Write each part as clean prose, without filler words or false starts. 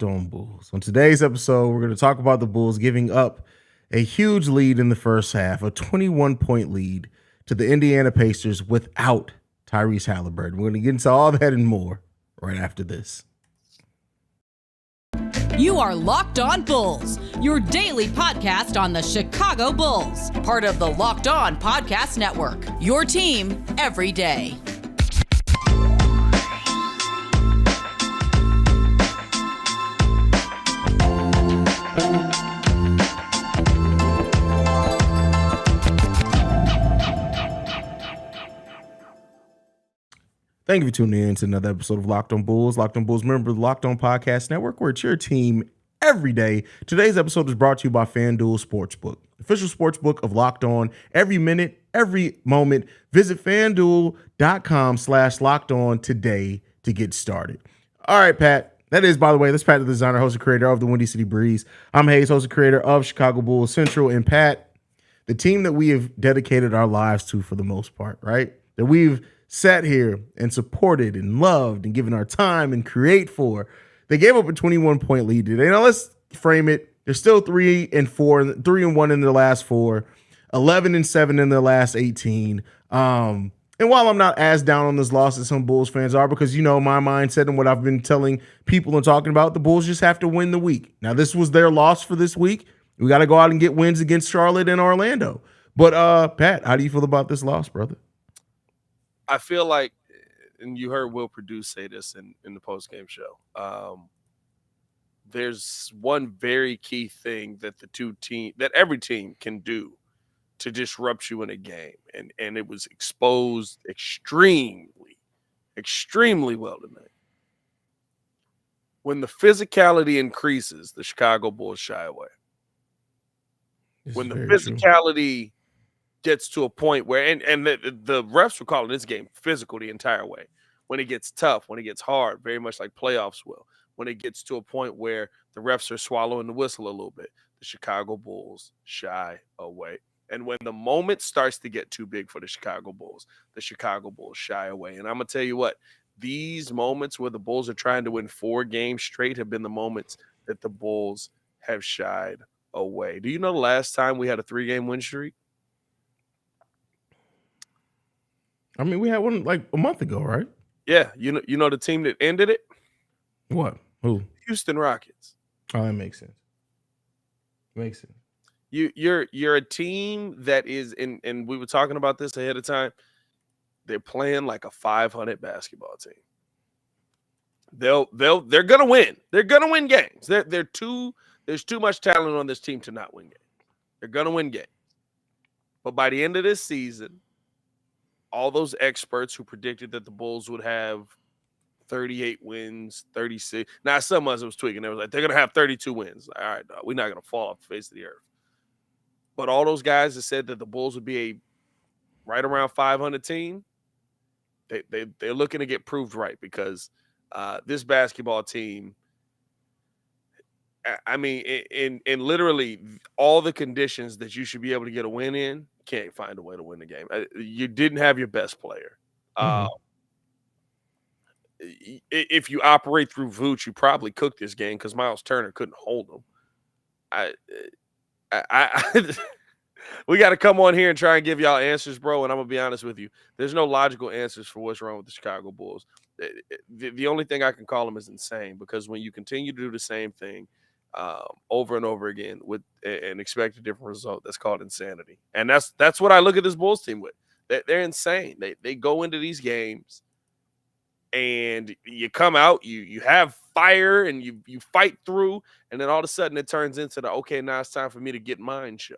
On Bulls. On today's episode, we're going to talk about the Bulls giving up a huge lead in the first half, a 21-point lead to the Indiana Pacers without Tyrese Halliburton. We're going to get into all that and more right after this. You are Locked On Bulls, your daily podcast on the Chicago Bulls, part of the Locked On Podcast Network, your team every day. Thank you for tuning in to another episode of Locked On Bulls. Locked On Bulls, member of the Locked On Podcast Network, where it's your team every day. Today's episode is brought to you by FanDuel Sportsbook, official sportsbook of Locked On. Every minute, every moment. Visit FanDuel.com/LockedOn today to get started. All right, Pat. That is, by the way, this Pat, the designer, host, and creator of the Windy City Breeze. I'm Haize, host and creator of Chicago Bulls Central. And Pat, the team that we have dedicated our lives to for the most part, right? That we've sat here and supported and loved and given our time and create for. They gave up a 21-point lead today. Now let's frame it. They're still 3-1 in their last 4, 11-7 in their last 18. And while I'm not as down on this loss as some Bulls fans are, because you know my mindset and what I've been telling people and talking about, the Bulls just have to win the week. Now this was their loss for this week. We got to go out and get wins against Charlotte and Orlando. But Pat, how do you feel about this loss, brother? I feel like, and you heard Will Produce say this in the post-game show, there's one very key thing that that every team can do to disrupt you in a game. And it was exposed extremely well tonight. When the physicality increases, the Chicago Bulls shy away. When the physicality gets to a point where, and the refs were calling this game physical the entire way. When it gets tough, when it gets hard, very much like playoffs will. When it gets to a point where the refs are swallowing the whistle a little bit, the Chicago Bulls shy away. And when the moment starts to get too big for the Chicago Bulls shy away. And I'm going to tell you what, these moments where the Bulls are trying to win 4 games straight have been the moments that the Bulls have shied away. Do you know the last time we had a 3-game win streak? I mean, we had one like a month ago, right? Yeah. You know the team that ended it? What? Who? Houston Rockets. Oh, that makes sense. Makes sense. You're a team that is and we were talking about this ahead of time. They're playing like a 500 basketball team. They're gonna win. They're gonna win games. There's too much talent on this team to not win games. They're gonna win games. But by the end of this season, all those experts who predicted that the Bulls would have 38 wins, 36. Now, some of us was tweaking. They was like, they're going to have 32 wins. All right, dog, we're not going to fall off the face of the earth. But all those guys that said that the Bulls would be a right around 500 team, they're looking to get proved right because this basketball team, I mean, in literally all the conditions that you should be able to get a win in, can't find a way to win the game. You didn't have your best player. If you operate through Vooch, you probably cooked this game because Miles Turner couldn't hold him. We got to come on here and try and give y'all answers, bro. And I'm gonna be honest with you. There's no logical answers for what's wrong with the Chicago Bulls. The only thing I can call them is insane because when you continue to do the same thing over and over again and expect a different result, that's called insanity. And that's what I look at this Bulls team with. They're insane. They go into these games and you come out, you have fire and you fight through, and then all of a sudden it turns into the okay, now it's time for me to get mine show.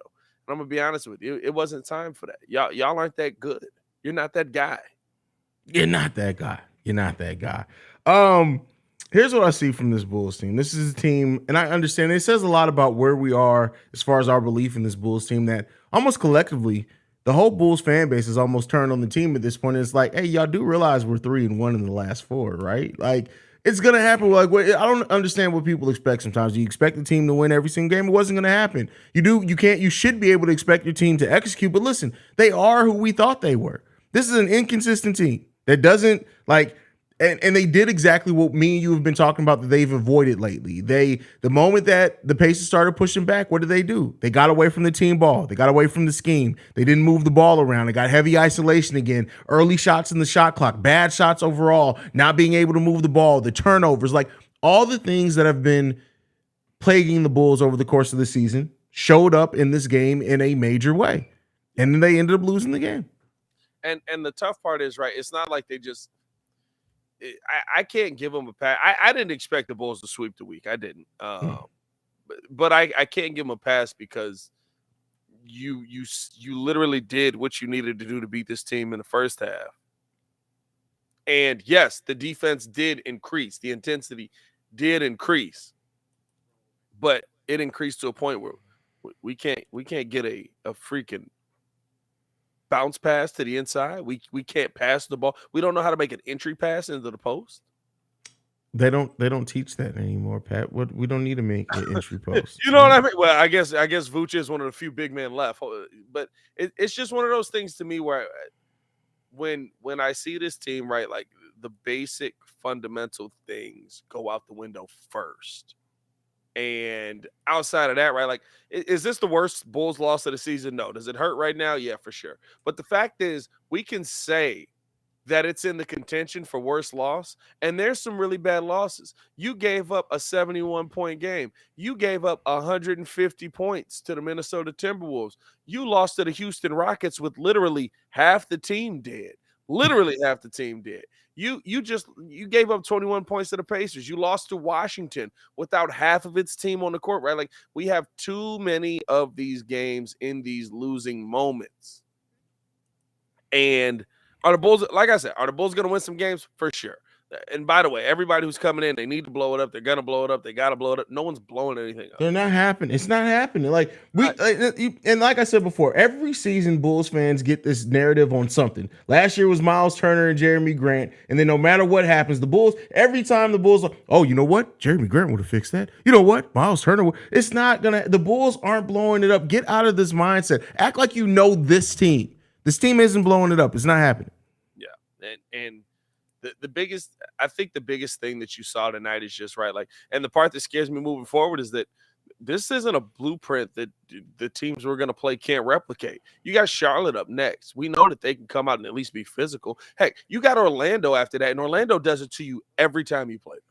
And I'm gonna be honest with you, it wasn't time for that. Y'all aren't that good. You're not that guy. You're not that guy. Here's what I see from this Bulls team. This is a team, and I understand it says a lot about where we are as far as our belief in this Bulls team that almost collectively, the whole Bulls fan base is almost turned on the team at this point. It's like, hey, y'all do realize we're 3-1 in the last 4, right? Like, it's going to happen. Like, I don't understand what people expect sometimes. You expect the team to win every single game. It wasn't going to happen. You should be able to expect your team to execute. But listen, they are who we thought they were. This is an inconsistent team that doesn't, like, And they did exactly what me and you have been talking about that they've avoided lately. The moment that the Pacers started pushing back, what did they do? They got away from the team ball. They got away from the scheme. They didn't move the ball around. They got heavy isolation again. Early shots in the shot clock. Bad shots overall. Not being able to move the ball. The turnovers. Like all the things that have been plaguing the Bulls over the course of the season showed up in this game in a major way. And then they ended up losing the game. And the tough part is, right, it's not like they just – I can't give them a pass. I didn't expect the Bulls to sweep the week. I didn't. But I can't give them a pass because you literally did what you needed to do to beat this team in the first half. And yes, the defense did increase. The intensity did increase. But it increased to a point where we can't get a freaking bounce pass to the inside. We can't pass the ball. We don't know how to make an entry pass into the post. They don't teach that anymore, Pat. We don't need to make an entry post. You know what I mean? Well, I guess Vooch is one of the few big men left, but it's just one of those things to me where when I see this team, right, like the basic fundamental things go out the window first. And outside of that, right, like, is this the worst Bulls loss of the season? No. Does it hurt right now? Yeah, for sure. But the fact is, we can say that it's in the contention for worst loss, and there's some really bad losses. You gave up a 71-point game. You gave up 150 points to the Minnesota Timberwolves. You lost to the Houston Rockets with literally half the team dead. Literally half the team dead. You gave up 21 points to the Pacers. You lost to Washington without half of its team on the court, right? Like, we have too many of these games in these losing moments. And are the Bulls, like I said, are the Bulls going to win some games? For sure. And by the way, everybody who's coming in, they need to blow it up. They're going to blow it up. They got to blow it up. No one's blowing anything up. They're not happening. It's not happening. Like and like I said before, every season Bulls fans get this narrative on something. Last year was Miles Turner and Jeremy Grant. And then no matter what happens, the Bulls, every time the Bulls, oh, you know what? Jeremy Grant would have fixed that. You know what? Miles Turner would. It's not going to, the Bulls aren't blowing it up. Get out of this mindset. Act like you know this team. This team isn't blowing it up. It's not happening. Yeah. And the biggest, I think the biggest thing that you saw tonight is just, right, like, and the part that scares me moving forward is that this isn't a blueprint that the teams we're going to play can't replicate. You got Charlotte up next. We know that they can come out and at least be physical. Heck, you got Orlando after that, and Orlando does it to you every time you play them.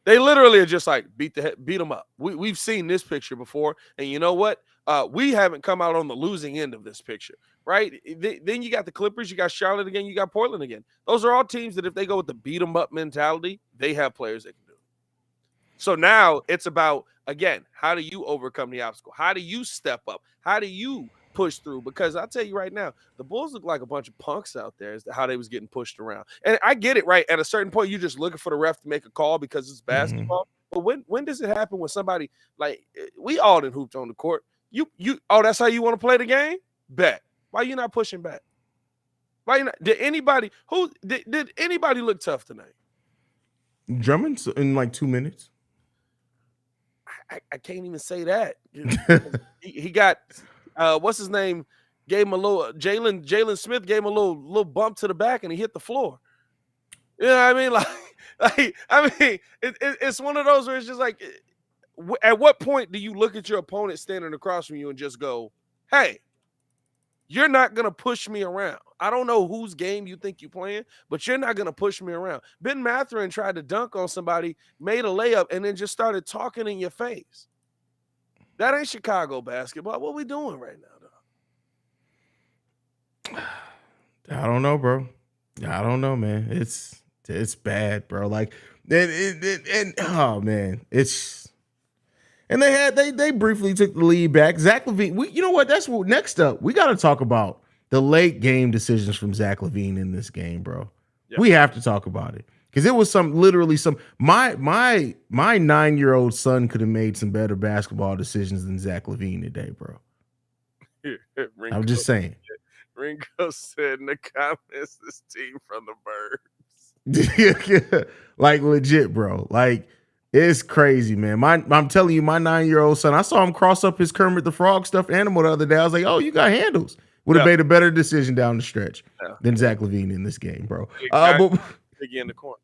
They literally are just like, beat them up. We've seen this picture before, and you know what? We haven't come out on the losing end of this picture, right? Then you got the Clippers, you got Charlotte again, you got Portland again. Those are all teams that if they go with the beat them up mentality, they have players that can do it. So now it's about, again, how do you overcome the obstacle? How do you step up? How do you push through? Because I'll tell you right now, the Bulls look like a bunch of punks out there as to how they was getting pushed around. And I get it, right? At a certain point, you're just looking for the ref to make a call because it's basketball. But when does it happen when somebody, like, we all done hooped on the court. That's how you want to play the game? Bet. Why you not pushing back? Why you not? Did anybody look tough tonight? Drummond in like 2 minutes. I can't even say that. he got what's his name? Gave him a little Jalen Smith gave him a little bump to the back and he hit the floor. You know what I mean? Like it's one of those where it's just like, at what point do you look at your opponent standing across from you and just go, hey, you're not going to push me around. I don't know whose game you think you're playing, but you're not going to push me around. Ben Mathurin tried to dunk on somebody, made a layup, and then just started talking in your face. That ain't Chicago basketball. What we doing right now, though? I don't know, bro. I don't know, man. It's bad, bro. Like, and oh man, it's. And they briefly took the lead back. Zach LaVine, you know what? That's what next up. We got to talk about the late game decisions from Zach LaVine in this game, bro. Yep. We have to talk about it because it was my 9-year-old son could have made some better basketball decisions than Zach LaVine today, bro. I'm just saying. Ringo said in the comments, "This team from the birds." Like legit, bro. Like. It's crazy, man. I'm telling you, my 9-year-old son, I saw him cross up his Kermit the Frog stuffed animal the other day. I was like, oh, you got handles. Would have made a better decision down the stretch than Zach LaVine in this game, bro. Biggie in the corner.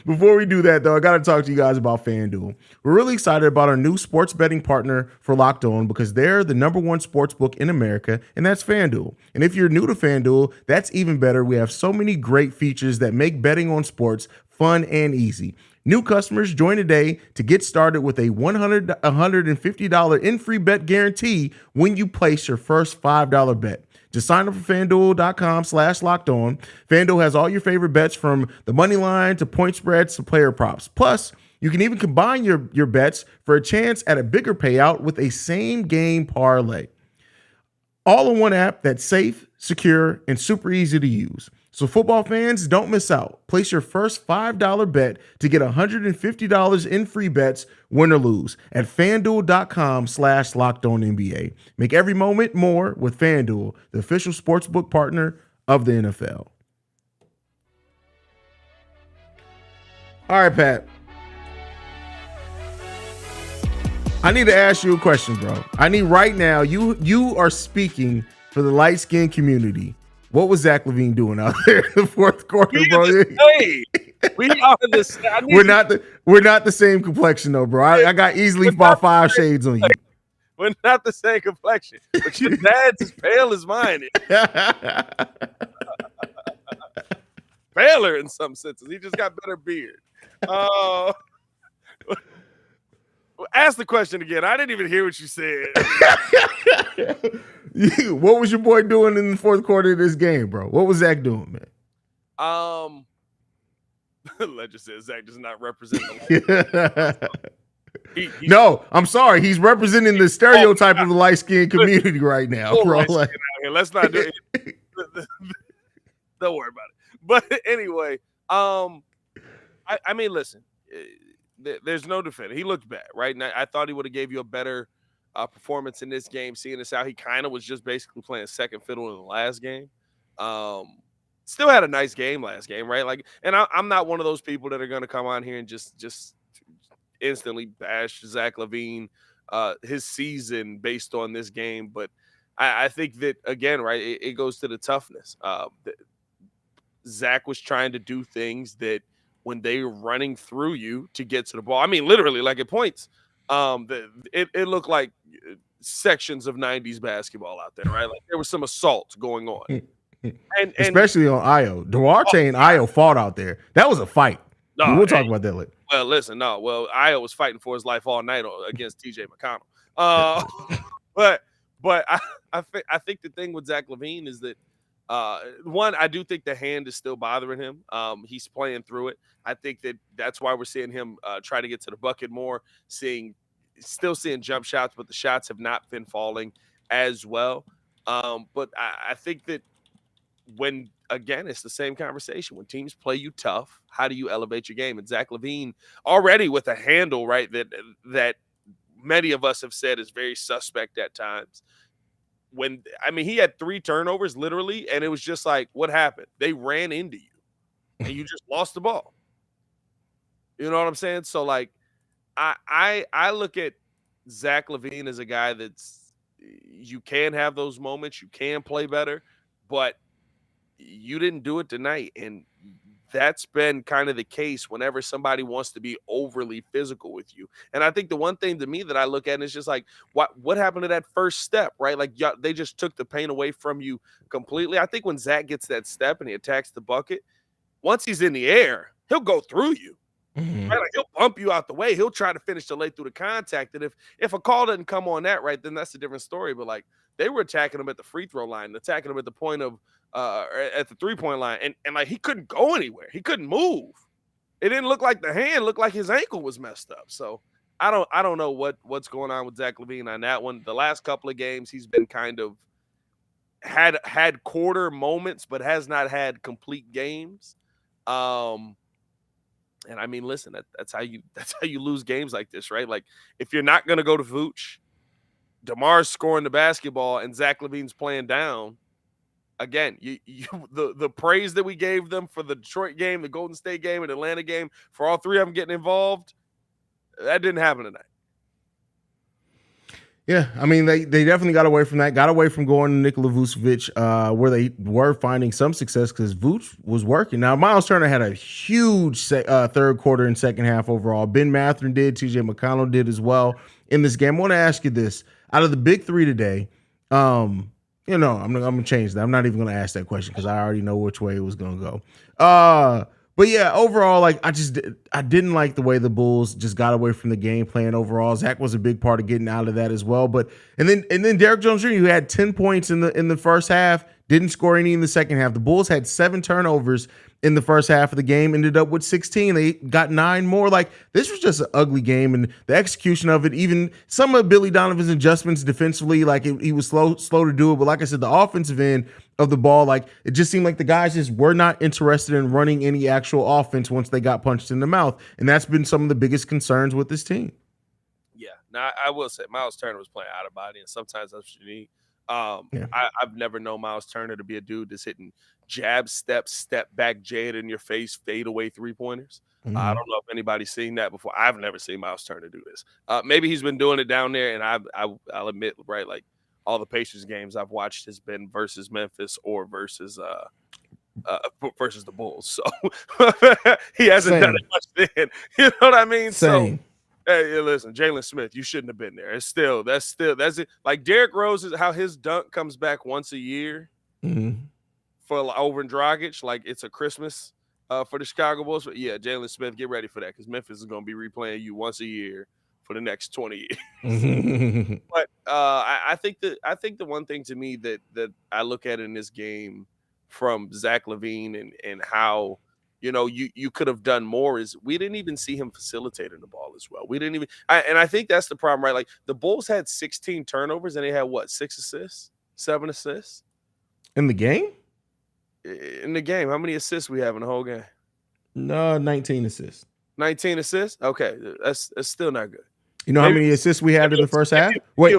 Before we do that, though, I got to talk to you guys about FanDuel. We're really excited about our new sports betting partner for Locked On because they're the #1 sports book in America, and that's FanDuel. And if you're new to FanDuel, that's even better. We have so many great features that make betting on sports fun and easy. New customers join today to get started with a $150 in-free bet guarantee when you place your first $5 bet. Just sign up for FanDuel.com/lockedon. FanDuel has all your favorite bets from the money line to point spreads to player props. Plus, you can even combine your bets for a chance at a bigger payout with a same game parlay. All in one app that's safe, secure, and super easy to use. So football fans, don't miss out. Place your first $5 bet to get $150 in free bets, win or lose, at FanDuel.com/LockedOnNBA. Make every moment more with FanDuel, the official sportsbook partner of the NFL. All right, Pat. I need to ask you a question, bro. I need right now, you are speaking for the light-skinned community. What was Zach LaVine doing out there in the fourth quarter, bro? We are the same. We're not the same complexion, though, bro. I got easily about 5 shades on you. We're not the same complexion, but your dad's as pale as mine is. Paler in some senses. He just got better beard. Ask the question again. I didn't even hear what you said. What was your boy doing in the fourth quarter of this game, bro? What was Zach doing, man? Legend says Zach does not represent the No, I'm sorry. He's representing the stereotype of the light-skinned community right now, bro. Let's not do it. Don't worry about it. But anyway, I mean, listen, there's no defending. He looked bad, right? And I thought he would have gave you a better performance in this game, seeing this out. He kind of was just basically playing second fiddle in the last game. Still had a nice game last game, right? Like, and I'm not one of those people that are going to come on here and just instantly bash Zach LaVine, his season based on this game. But I think that, again, right, it goes to the toughness. Zach was trying to do things that when they were running through you to get to the ball, I mean, literally, like at points, it looked like sections of 90s basketball out there, right? Like there was some assault going on. And especially on Io. Duarte and Io fought out there. That was a fight. No, we'll talk about that later. Well, listen, Io was fighting for his life all night against TJ McConnell. But I think the thing with Zach LaVine is that one, I do think the hand is still bothering him. He's playing through it. I think that's why we're seeing him try to get to the bucket more, still seeing jump shots, but the shots have not been falling as well. But I think that when, again, it's the same conversation. When teams play you tough, how do you elevate your game? And Zach LaVine already with a handle, right, that many of us have said is very suspect at times. He had 3 turnovers literally, and it was just like, what happened? They ran into you, and you just lost the ball. You know what I'm saying? So, like, I look at Zach LaVine as a guy you can have those moments, you can play better, but you didn't do it tonight, and that's been kind of the case whenever somebody wants to be overly physical with you. And I think the one thing to me that I look at is just like, what happened to that first step, right? Like they just took the pain away from you completely. I think when Zach gets that step and he attacks the bucket, once he's in the air, he'll go through you. Mm-hmm. Right? Like he'll bump you out the way. He'll try to finish the lay through the contact. And if a call doesn't come on that, right, then that's a different story. But like they were attacking him at the free throw line, attacking him at the point of at the 3-point line, and like he couldn't go anywhere. He couldn't move. It didn't look like the hand, looked like his ankle was messed up. So I don't know what's going on with Zach LaVine on that one. The last couple of games, he's been kind of had quarter moments, but has not had complete games. And I mean, listen, that's how you lose games like this, right? Like if you're not gonna go to Vooch, DeMar's scoring the basketball, and Zach LaVine's playing down. Again, the praise that we gave them for the Detroit game, the Golden State game, and Atlanta game, for all 3 of them getting involved, that didn't happen tonight. Yeah, I mean they definitely got away from that. Got away from going to Nikola Vucevic, where they were finding some success because Vuce was working. Now Miles Turner had a huge third quarter and second half overall. Ben Mathurin did, T.J. McConnell did as well in this game. I want to ask you this: out of the big three today, I'm gonna change that. I'm not even gonna ask that question because I already know which way it was gonna go. But yeah, overall, like I didn't like the way the Bulls just got away from the game plan overall. Zach was a big part of getting out of that as well. But and then Derrick Jones Jr., who had 10 points in the first half, didn't score any in the second half. The Bulls had 7 turnovers in the first half of the game, ended up with 16. They got 9 more. Like, this was just an ugly game, and the execution of it, even some of Billy Donovan's adjustments defensively, like he was slow to do it. But like I said, the offensive end of the ball, like it just seemed like the guys just were not interested in running any actual offense once they got punched in the mouth. And that's been some of the biggest concerns with this team. Yeah. Now, I will say Miles Turner was playing out of body, and sometimes that's what you need. I've never known Miles Turner to be a dude that's hitting jab, step back, jade in your face, fade away 3-pointers. Mm-hmm. I don't know if anybody's seen that before. I've never seen Miles Turner do this. Maybe he's been doing it down there, and I'll admit, right, like all the Pacers games I've watched has been versus Memphis or versus the Bulls. So he hasn't done it much then. You know what I mean? Same. So hey, listen, Jalen Smith, you shouldn't have been there. That's it. Like Derrick Rose is how his dunk comes back once a year for over in Dragic, like it's a Christmas for the Chicago Bulls. But yeah, Jalen Smith, get ready for that because Memphis is going to be replaying you once a year for the next 20 years. But I think the one thing to me that I look at in this game from Zach LaVine and how you could have done more is we didn't even see him facilitating the ball as well. We didn't even and I think that's the problem, right? Like the Bulls had 16 turnovers and they had what, 6 assists, 7 assists in the game. In the game, how many assists we have in the whole game? No, 19 assists. 19 assists. Okay, that's still not good. You know how many assists we had in the first half? Wait,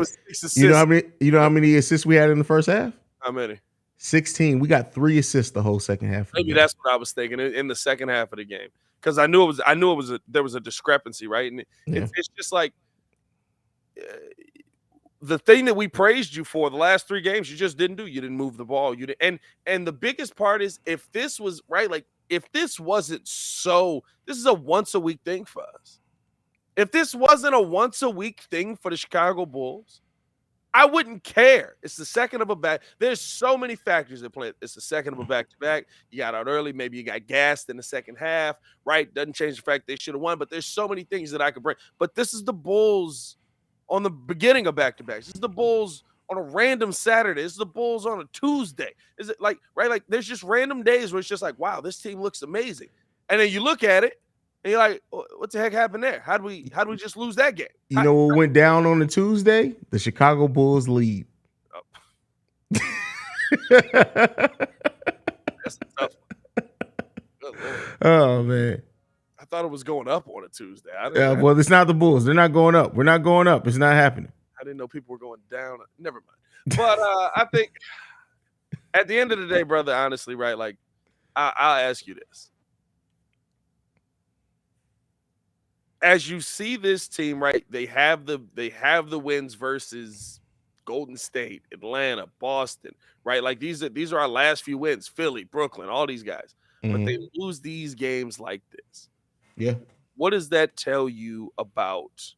you know how many assists we had in the first half? How many? 16. We got 3 assists the whole second half. Maybe that's what I was thinking in the second half of the game because I knew there was a discrepancy, right? And it's just like the thing that we praised you for the last 3 games, you just didn't do. You didn't move the ball. You didn't. And the biggest part is if this was right, like if this wasn't so, this is a once a week thing for us. If this wasn't a once a week thing for the Chicago Bulls, I wouldn't care. It's the second of a back. There's so many factors at play. It's the second of a back-to-back. You got out early. Maybe you got gassed in the second half, right? Doesn't change the fact they should have won, but there's so many things that I could bring. But this is the Bulls on the beginning of back-to-backs. This is the Bulls on a random Saturday. This is the Bulls on a Tuesday. Is it like, right? Like there's just random days where it's just like, wow, this team looks amazing. And then you look at it, and you're like, what the heck happened there? How'd we just lose that game? You know what went down on a Tuesday? The Chicago Bulls lead. Oh. That's a tough one. Good Lord. Oh, man. I thought it was going up on a Tuesday. Well, it's not the Bulls. They're not going up. We're not going up. It's not happening. I didn't know people were going down. Never mind. But I think at the end of the day, brother, honestly, right, like I'll ask you this. As you see this team, right, they have the wins versus Golden State, Atlanta, Boston, right? Like these are our last few wins, Philly, Brooklyn, all these guys. But they lose these games like this. Yeah. What does that tell you about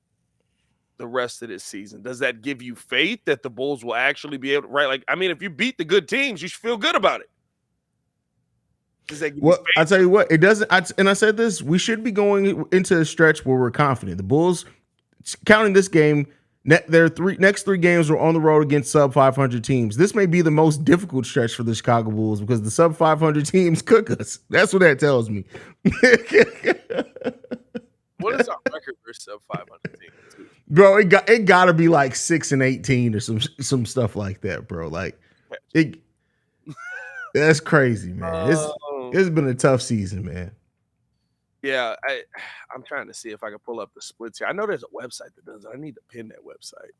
the rest of this season? Does that give you faith that the Bulls will actually be able to, right? Like, I mean, if you beat the good teams, you should feel good about it. Well, I tell you what, it doesn't. And I said this: we should be going into a stretch where we're confident. The Bulls, counting this game, their next three games were on the road against sub 500 teams. This may be the most difficult stretch for the Chicago Bulls because the sub 500 teams cook us. That's what that tells me. What is our record for sub 500 teams? Bro, it got to be like 6-18 or some stuff like that, bro. Like it. That's crazy, man. It's been a tough season, man. Yeah, I'm trying to see if I can pull up the splits here. I know there's a website that does it. I need to pin that website.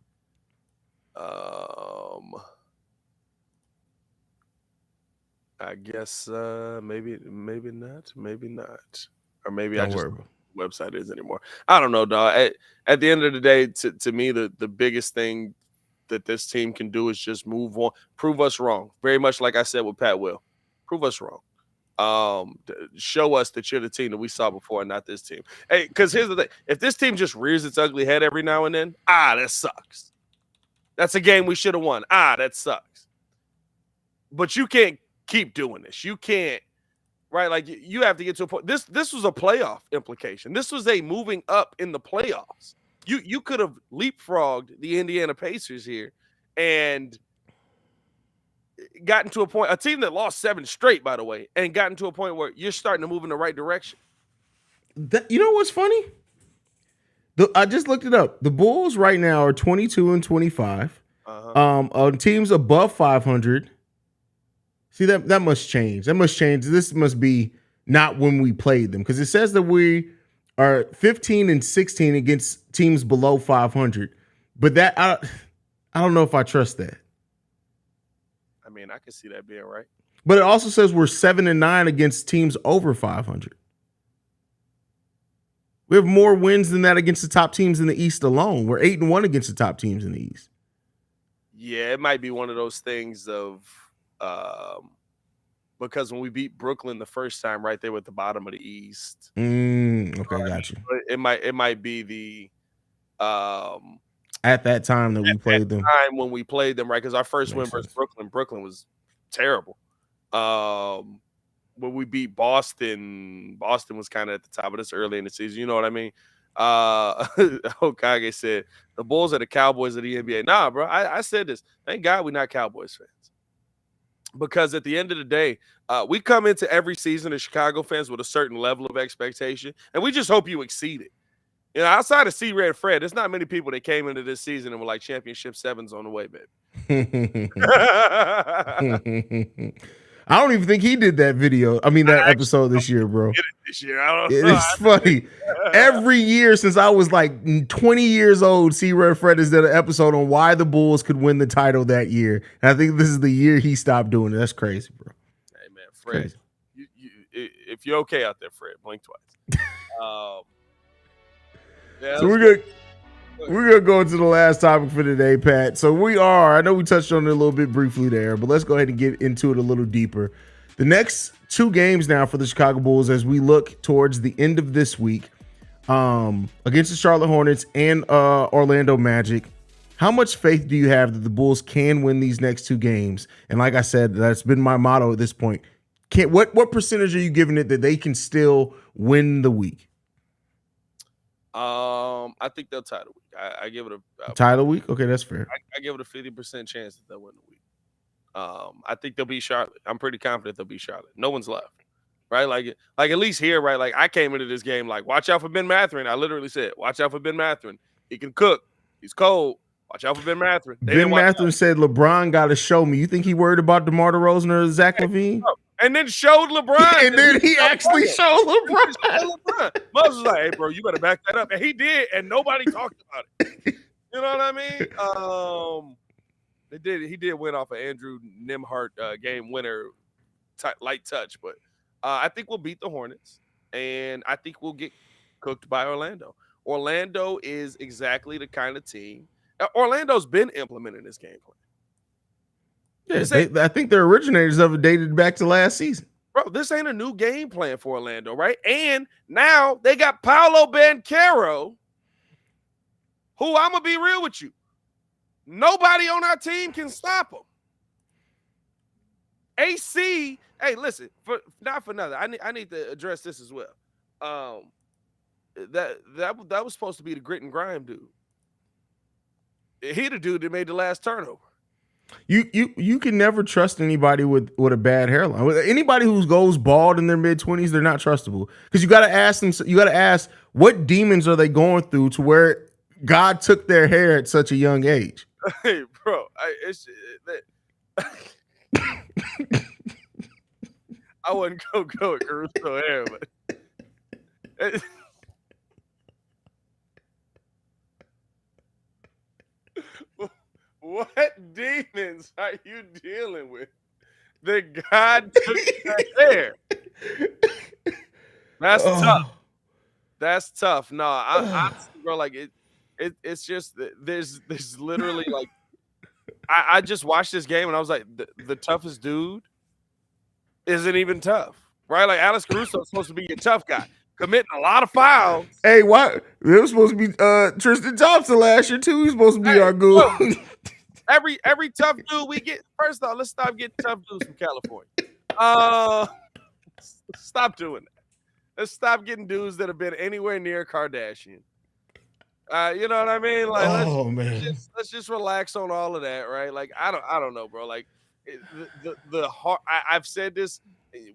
I guess maybe not, or maybe Don't worry, bro. website is anymore. I don't know, dog. At the end of the day, to me, the biggest thing that this team can do is just move on, prove us wrong. Very much like I said with Pat Will, prove us wrong. Show us that you're the team that we saw before and not this team. Hey, because here's the thing: if this team just rears its ugly head every now and then, that sucks. That's a game we should have won. That sucks. But you can't keep doing this. You can't, right? Like you have to get to a point. This was a playoff implication. This was a moving up in the playoffs. You could have leapfrogged the Indiana Pacers here and gotten to a point, a team that lost 7 straight, by the way, and gotten to a point where you're starting to move in the right direction. You know what's funny? I just looked it up. The Bulls right now are 22-25. On teams above 500. See, that must change. That must change. This must be not when we played them, because it says that we are 15-16 against teams below 500. But that I don't know if I trust that. I mean, I can see that being right. But it also says we're 7-9 against teams over 500. We have more wins than that against the top teams in the East alone. We're 8-1 against the top teams in the East. Yeah, it might be one of those things of because when we beat Brooklyn the first time, right there with the bottom of the East. Okay, got you. It might be the at that time that we played them. Time when we played them, right? Because our first win versus Brooklyn was terrible. When we beat Boston was kind of at the top of this early in the season. You know what I mean? Okage said the Bulls are the Cowboys of the NBA. Nah, bro. I said this. Thank God we're not Cowboys fans. Because at the end of the day, we come into every season as Chicago fans with a certain level of expectation, and we just hope you exceed it. You know, outside of C-Red Fred, there's not many people that came into this season and were like, championship 7's on the way, baby. I don't even think he did that video. I mean, that episode this year, bro. Did it this year. I don't know. It's funny. Every year since I was like 20 years old, C-Red Fred has done an episode on why the Bulls could win the title that year. And I think this is the year he stopped doing it. That's crazy, bro. Hey, man, Fred, if you're okay out there, Fred, blink twice. Yeah, so we're gonna go into the last topic for today, Pat. So I know we touched on it a little bit briefly there, but let's go ahead and get into it a little deeper. The next 2 games now for the Chicago Bulls as we look towards the end of this week, against the Charlotte Hornets and Orlando Magic. How much faith do you have that the Bulls can win these next 2 games? And like I said, that's been my motto at this point. What percentage are you giving it that they can still win the week? I think they'll tie the week. I give it a tie the week. Okay, that's fair. I give it a 50% chance that they'll win the week. I think they'll beat Charlotte. I'm pretty confident they'll beat Charlotte. No one's left, right? Like at least here, right? Like I came into this game like, watch out for Ben Mathurin. I literally said, watch out for Ben Mathurin. He can cook. He's cold. Watch out for Ben Mathurin. Ben Mathurin said LeBron got to show me. You think he worried about DeMar DeRozan or Zach LaVine? And then showed LeBron. And then he actually showed LeBron. Moses was like, hey, bro, you better back that up. And he did, and nobody talked about it. You know what I mean? He did win off of Andrew Nembhard game winner, light touch. But I think we'll beat the Hornets, and I think we'll get cooked by Orlando. Orlando is exactly the kind of team. Orlando's been implementing this game plan. Yeah, I think the originators of it dated back to last season. Bro, this ain't a new game plan for Orlando, right? And now they got Paolo Banchero, who I'm going to be real with you. Nobody on our team can stop him. AC, hey, listen, not for nothing. I need to address this as well. That was supposed to be the grit and grime dude. He the dude that made the last turnover. You can never trust anybody with a bad hairline. Anybody who goes bald in their mid-20s, they're not trustable. Because you got to ask them. You got to ask, what demons are they going through to where God took their hair at such a young age? Hey, bro, I wouldn't go with Caruso hair, but. What demons are you dealing with? The God took your hair. That's tough. That's tough. No, I honestly, bro, like it's just there's literally like I just watched this game and I was like, the toughest dude isn't even tough, right? Like Alex Caruso is supposed to be your tough guy, committing a lot of fouls. Hey, why? It was supposed to be Tristan Thompson last year too. He's supposed to be our goon. Every tough dude we get. First off, let's stop getting tough dudes from California. Stop doing that. Let's stop getting dudes that have been anywhere near Kardashian. You know what I mean? Like, let's just relax on all of that, right? Like, I don't know, bro. Like, the heart. I've said this.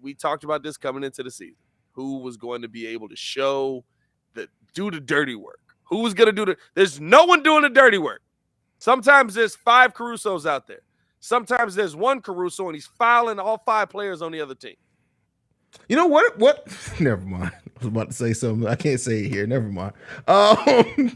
We talked about this coming into the season. Who was going to be able to do the dirty work? Who was going to do There's no one doing the dirty work. Sometimes there's 5 Carusos out there. Sometimes there's one Caruso and he's fouling all 5 players on the other team. You know what? What? Never mind. I was about to say something. I can't say it here. Never mind. But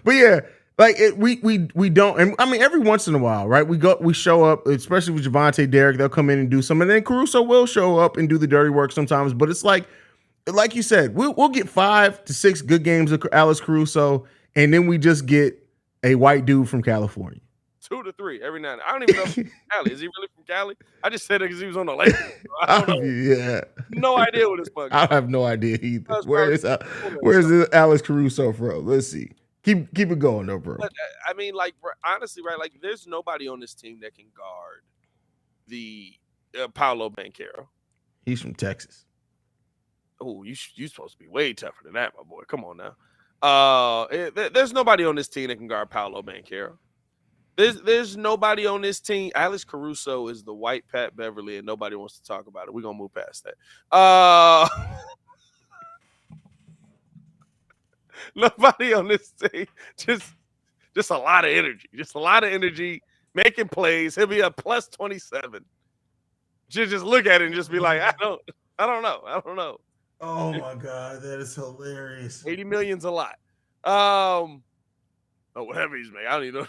yeah, like we don't. And I mean, every once in a while, right? We show up, especially with Javonte, Derek. They'll come in and do something. And then Caruso will show up and do the dirty work sometimes. But it's like you said, we'll get 5 to 6 good games of Alex Caruso, and then we just get a white dude from California. 2 to 3 every night. I don't even know if he's from Cali. Is he really from Cali? I just said it because he was on the Lakers. I don't know. Yeah. No idea what this fuck is. I have no idea either. Where is Alex Caruso from? Let's see. Keep it going though, bro. But, I mean, like, honestly, right? Like, there's nobody on this team that can guard the Paolo Banchero. He's from Texas. Oh, you supposed to be way tougher than that, my boy. Come on now. There's nobody on this team that can guard Paolo Banchero. There's nobody on this team. Alex Caruso is the white Pat Beverly, and nobody wants to talk about it. We're gonna move past that. Nobody on this team. Just a lot of energy. Just a lot of energy, making plays. He'll be a plus 27. Just look at it and just be like, I don't know. Oh my God, that is hilarious. 80 million's a lot. Whatever he's made. I don't even know.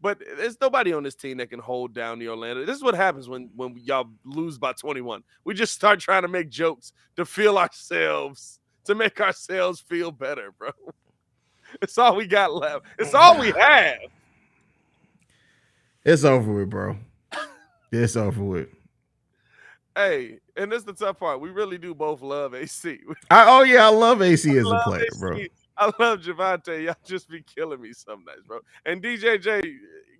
But there's nobody on this team that can hold down the Orlando. This is what happens when y'all lose by 21. We just start trying to make jokes to make ourselves feel better, bro. It's all we got left. It's all we have. It's over with, bro. It's over with. Hey, and this is the tough part. We really do both love AC. I love AC as a player, AC. bro. I love Javonte. Y'all just be killing me some nights, bro. And DJJ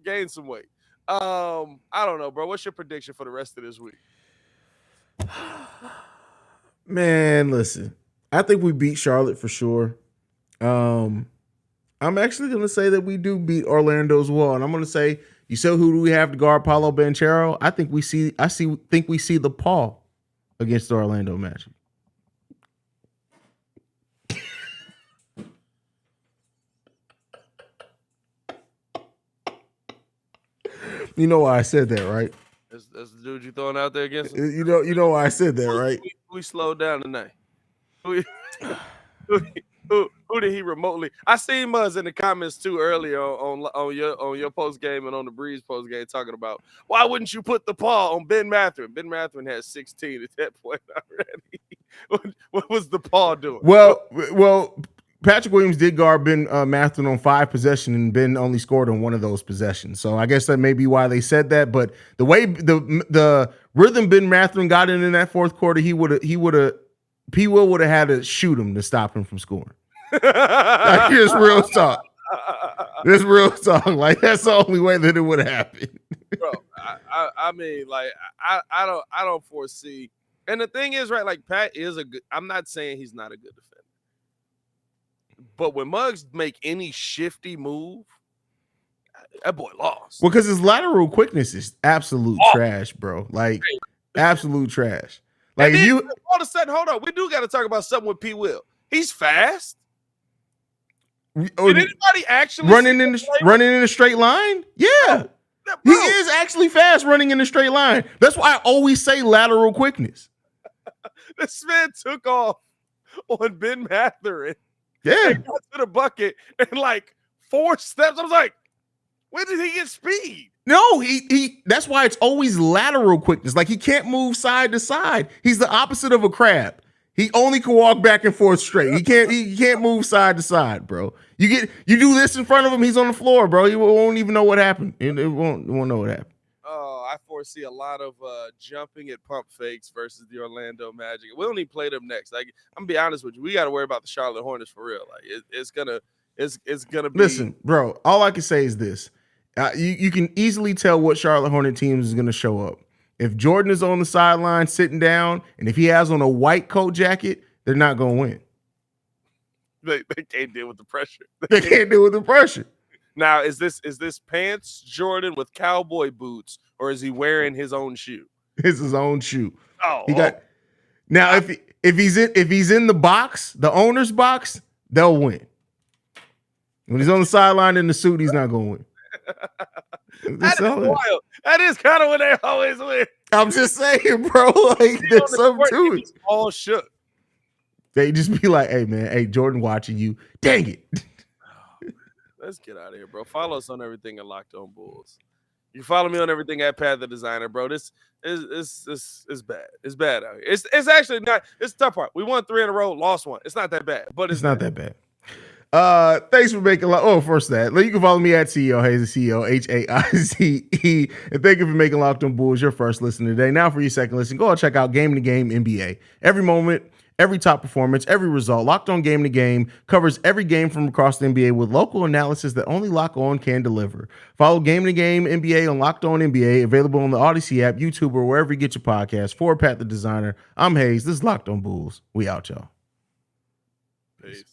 gained some weight. I don't know, bro. What's your prediction for the rest of this week? Man, listen. I think we beat Charlotte for sure. I'm actually going to say that we do beat Orlando as well. And I'm going to say, you said who do we have to guard Paolo Banchero? I think we see the Paul against the Orlando Magic. You know why I said that, right? That's the dude you throwing out there against him? You know why I said that, right? We slowed down tonight. Who did he remotely? I seen Muzz in the comments too earlier on your post game and on the Breeze post game talking about why wouldn't you put the paw on Ben Mathurin? Ben Mathurin has 16 at that point already. What was the paw doing? Well, Patrick Williams did guard Ben Mathurin on 5 possessions, and Ben only scored on one of those possessions. So I guess that may be why they said that. But the way the rhythm Ben Mathurin got in that fourth quarter, P. Will would have had to shoot him to stop him from scoring. Like, here's real talk. This real talk. Like, that's the only way that it would happen. Bro, I mean, like, I don't foresee. And the thing is, right, like, Pat is a good. I'm not saying he's not a good defender. But when Muggs make any shifty move, that boy lost. Well, because his lateral quickness is absolute trash, bro. Like, absolute trash. Like, and if you all of a sudden, hold on, we do got to talk about something with P. Will. He's fast. Did anybody actually running in a straight line? Yeah. He is actually fast running in a straight line. That's why I always say lateral quickness. This man took off on Ben Mathurin. Yeah. And got to the bucket in like 4 steps. I was like, when did he get speed? No, he that's why it's always lateral quickness. Like, he can't move side to side. He's the opposite of a crab. He only can walk back and forth straight. He can't move side to side, bro. You do this in front of him, he's on the floor, bro. He won't even know what happened. It won't know what happened. Oh, I foresee a lot of jumping at pump fakes versus the Orlando Magic. We don't even play them next. Like, I'm gonna be honest with you, we got to worry about the Charlotte Hornets for real. Like, it's gonna be. Listen, bro. All I can say is this: you can easily tell what Charlotte Hornet teams is gonna show up. If Jordan is on the sideline sitting down, and if he has on a white coat jacket, they're not gonna win. They can't deal with the pressure. They can't deal with the pressure. Now, is this pants Jordan with cowboy boots, or is he wearing his own shoe? It's his own shoe. Oh, he got. Now, if he's in the box, the owner's box, they'll win. When he's on the sideline in the suit, he's not going to win. That is wild. That is kind of what they always win. I'm just saying, bro. Like, there's something to it. All shook. They just be like, "Hey, man, hey, Jordan watching you. Dang it." Let's get out of here, bro. Follow us on everything at Locked On Bulls. You follow me on everything at Pat the Designer, bro. This is bad. It's bad out here. It's actually not. It's the tough part. We won 3 in a row, lost 1. It's not that bad, but it's not that bad. Thanks for making first that. You can follow me at CEO Haize, CEOHAIZE. And thank you for making Locked On Bulls your first listen today. Now for your second listen, go and check out Game to Game NBA. Every moment, every top performance, every result, Locked On Game to Game covers every game from across the NBA with local analysis that only Locked On can deliver. Follow Game to Game NBA on Locked On NBA, available on the Odyssey app, YouTube, or wherever you get your podcasts. For Pat the Designer, I'm Haize. This is Locked On Bulls. We out, y'all. Peace.